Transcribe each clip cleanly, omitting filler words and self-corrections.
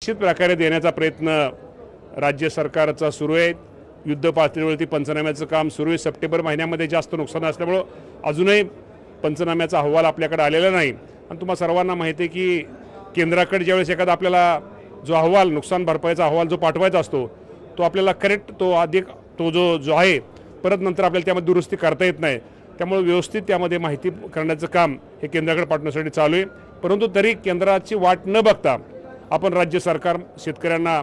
निश्चित प्रकारे देण्याचा प्रयत्न राज्य सरकारचा सुरू आहे। युद्ध पातळीवरती पंचनाम्याचं काम सुरू आहे। सप्टेंबर महिन्यामध्ये जास्त नुकसान असल्यामुळे अजूनही पंचनाम्याचा अहवाल आपल्याकडे आलेला नाही। आणि तुम्हा सर्वांना माहिती आहे की केंद्राकडे ज्यावेळेस एखादा आपल्याला जो अहवाल नुकसान भरपाईचा अहवाल जो पाठवायचा असतो तो आपल्याला करेक्ट तो अधिक तो जो आहे परत नंतर आपल्याला त्यामध्ये दुरुस्ती करता येत नाही। त्यामुळे व्यवस्थित त्यामध्ये माहिती करण्याचं काम हे केंद्राकडे पाठवण्यासाठी चालू आहे। परंतु तरी केंद्राची वाट न बघता आपण राज्य सरकार शेतकऱ्यांना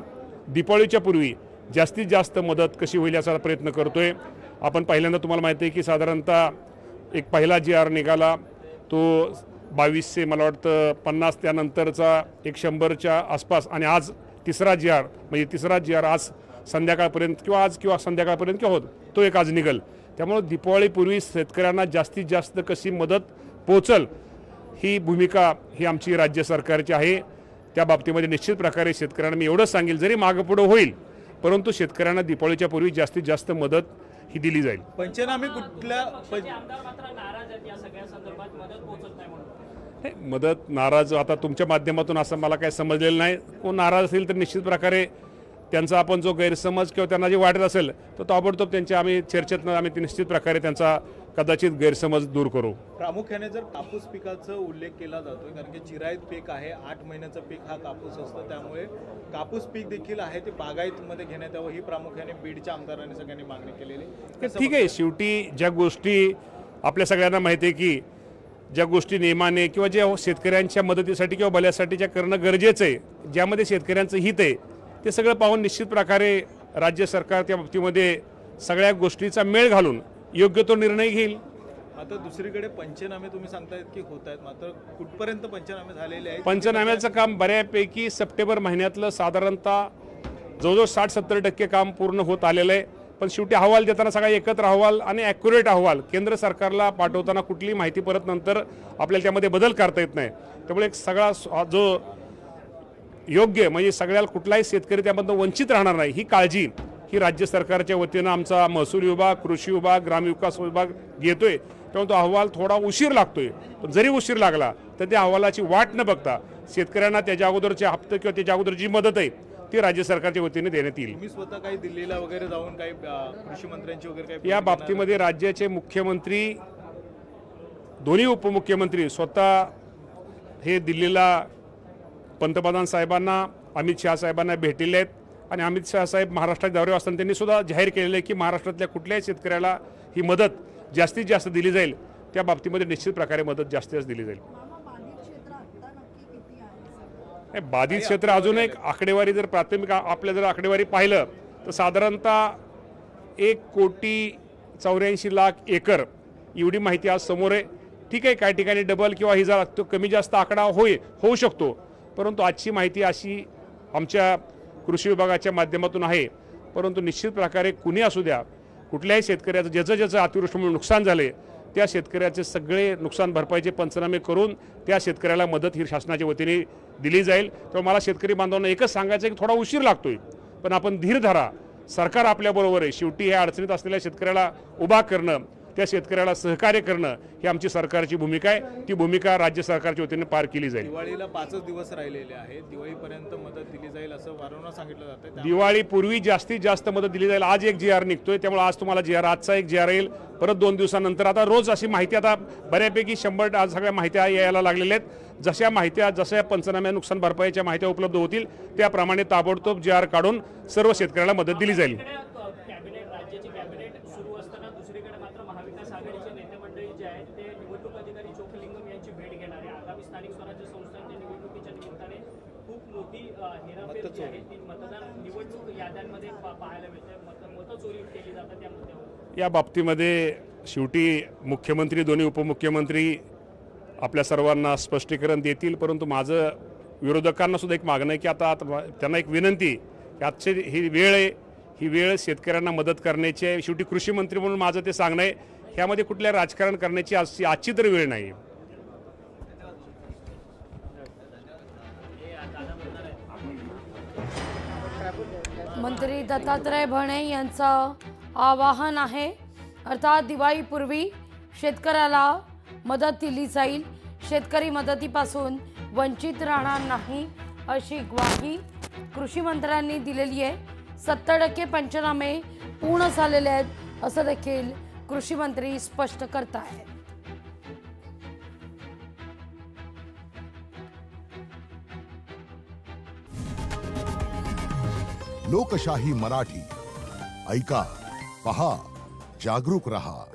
दिवाळीच्या पूर्वी जास्तीत जास्त मदत कशी होईल याचा प्रयत्न करतोय। आपण पहिल्यांदा तुम्हाला माहिती आहे की साधारणतः एक पहिला GR निघाला तो 2200 मला वाटतं 50 त्यानंतरचा एक 100च्या आसपास आणि आज तिसरा GR म्हणजे तिसरा GR आज संध्याकाळपर्यंत किंवा संध्याकाळपर्यंत किंवा होत तो एक आज निघल। त्यामुळे दिवाळीपूर्वी शेतकऱ्यांना जास्तीत जास्त कशी मदत पोहोचल ही भूमिका ही आमची राज्य सरकारची आहे। त्या बाबतीमध्ये निश्चित प्रकारे शेतकऱ्यांना मी एवढंच सांगेल जरी मागे पुढे होईल परंतु शेतकऱ्यांना दिवाळीच्या पूर्वी जास्तीत जास्त मदत ही दिली जाईल। पंचनामे कुठल्या मदत नाराज आता तुमच्या माध्यमातून असं मला काही समजलेलं नाही। कोण नाराज असेल तर निश्चित प्रकारे त्यांचा आपण जो गैरसमज किंवा त्यांना जे वाटत असेल तो ताबडतोब त्यांच्या आम्ही चर्चेतनं आम्ही निश्चित प्रकारे त्यांचा कदाचित गैरसमज दूर करू। प्रामुख्याने जर कापूस पिकाचा उल्लेख केला जातोय कारण की चिराईत पीक आहे 8 महिन्याचं पीक हा कापूस असतं त्यामुळे कापूस पीक देखील आहे ते बागायतमध्ये घेण्यात यावं ही प्रामुख्याने बीडच्या आमदारांनी सगळ्यांनी मागणी केलेली। ठीक आहे शेवटी ज्या गोष्टी आपल्या सगळ्यांना माहिती आहे की ज्या गोष्टी नियमाने किंवा ज्या शेतकऱ्यांच्या मदतीसाठी किंवा भल्यासाठी ज्या करणं गरजेचं आहे ज्यामध्ये शेतकऱ्यांचं हित आहे ते सगळं पाहून निश्चित प्रकारे राज्य सरकार त्या बाबतीमध्ये सगळ्या गोष्टीचा मेळ घालून योग्य तो निर्णय घेईल। आता दुसरीकडे पंचनामे तुम्ही सांगतायत की होत आहेत मात्र कुठपर्यंत पंचनामे झालेले आहेत? पंचनाम्याचं काम बऱ्यापैकी सप्टेंबर महिन्यातलं साधारणतः जवळजवळ 60-70% काम पूर्ण होत आलेलं आहे। पण शेवटी अहवाल देताना सगळा एकत्र अहवाल आणि ॲक्युरेट अहवाल केंद्र सरकारला पाठवताना कुठलीही माहिती परत नंतर आपल्याला त्यामध्ये बदल करता येत नाही। त्यामुळे एक सगळा जो योग्य म्हणजे सगळ्याला कुठलाही शेतकरी त्यामधून वंचित राहणार नाही ही काळजी ही राज्य सरकारच्या वतीनं आमचा महसूल विभाग कृषी विभाग ग्रामविकास विभाग घेतोय। त्यामुळे तो अहवाल थोडा उशीर लागतोय पण जरी उशीर लागला तर त्या अहवालाची वाट न बघता शेतकऱ्यांना त्याच्या अगोदरचे हप्ते किंवा त्याच्या अगोदर जी मदत आहे ती राज्य सरकारच्या वतीने देण्यात येईल। तुम्ही स्वतः काही दिल्लीला वगैरे जाऊन काही कृषी मंत्र्यांची वगैरे काही या बाबतीमध्ये राज्याचे मुख्यमंत्री दोन्ही उपमुख्यमंत्री स्वतः हे दिल्लीला पंतप्रधान साहेबांना अमित शहा साहेबांना भेटले आहेत आणि अमित शहा साहेब महाराष्ट्रात दौऱ्यावर असताना त्यांनी सुद्धा जाहीर केलेलं आहे की महाराष्ट्रातल्या कुठल्याही शेतकऱ्याला ही मदत जास्तीत जास्त दिली जाईल। त्या बाबतीमध्ये निश्चित प्रकारे मदत जास्तीत जास्त दिली जाईल। बाधित क्षेत्र अजून एक आकडेवारी जर प्राथमिक आपल्या जर आकडेवारी पाहिलं तर साधारणतः 1,84,00,000 एकर एवढी माहिती आज समोर आहे। ठीक आहे काही ठिकाणी डबल किंवा ही जर कमी जास्त आकडा होऊ शकतो परंतु आजची माहिती अशी आमच्या कृषी विभागाच्या माध्यमातून आहे। परंतु निश्चित प्रकारे कुणी असू द्या कुठल्याही शेतकऱ्याचं ज्याचं अतिवृष्टीमुळे नुकसान झाले त्या शेतकऱ्याचे सगळे नुकसान भरपाईचे पंचनामे करून त्या शेतकऱ्याला मदत ही शासनाच्या वतीने दिली जाईल। तेव्हा मला शेतकरी बांधवांना एकच सांगायचं की थोडा उशीर लागतोय पण आपण धीर धरा सरकार आपल्याबरोबर आहे। शेवटी ह्या अडचणीत असलेल्या शेतकऱ्याला उभा करणं त्या शेतकऱ्याला सहकार्य करणं ही आमची सरकारची भूमिका आहे। ती भूमिका राज्य सरकारच्या वतीने पार केली जाईल। दिवाळीला 5 दिवस राहिलेले आहेत दिवाळीपर्यंत मदत दिली जाईल असं वारंवार सांगितलं जातं। दिवाळीपूर्वी जास्तीत जास्त मदत दिली जाईल। आज एक GR निघतोय त्यामुळे आज तुम्हाला GR आजचा एक GR येईल परत 2 दिवसानंतर आता रोज अशी माहिती आता बऱ्यापैकी 100 आज सगळ्या माहित्या यायला लागलेल्या आहेत। जशा पंचनाम्या नुकसान भरपाईच्या माहित्या उपलब्ध होतील त्याप्रमाणे ताबडतोब GR काढून सर्व शेतकऱ्याला मदत दिली जाईल। या बाबतीमध्ये शेवटी मुख्यमंत्री दोन्ही उपमुख्यमंत्री आपल्या सर्वांना स्पष्टीकरण देतील। परंतु माझं विरोधकांना सुद्धा एक मागणं आहे की आता त्यांना एक विनंती की आजची ही वेळ आहे ही वेळ शेतकऱ्यांना मदत करण्याची आहे। शेवटी कृषी मंत्री म्हणून माझं ते सांगणं आहे ह्यामध्ये कुठल्या राजकारण करण्याची आजची तर वेळ नाही। मंत्री दत्तात्रय भरणे यांचं आवाहन आहे अर्थात दिवाळीपूर्वी शेतकऱ्याला मदत दिली जाईल। शेतकरी मदतीपासून वंचित राहणार नाही अशी ग्वाही कृषी मंत्र्यांनी दिलेली आहे. 70% पंचनामे पूर्ण झालेले आहेत असं देखील कृषी मंत्री स्पष्ट करतायत. लोकशाही मराठी ऐका, पहा, जागरूक रहा.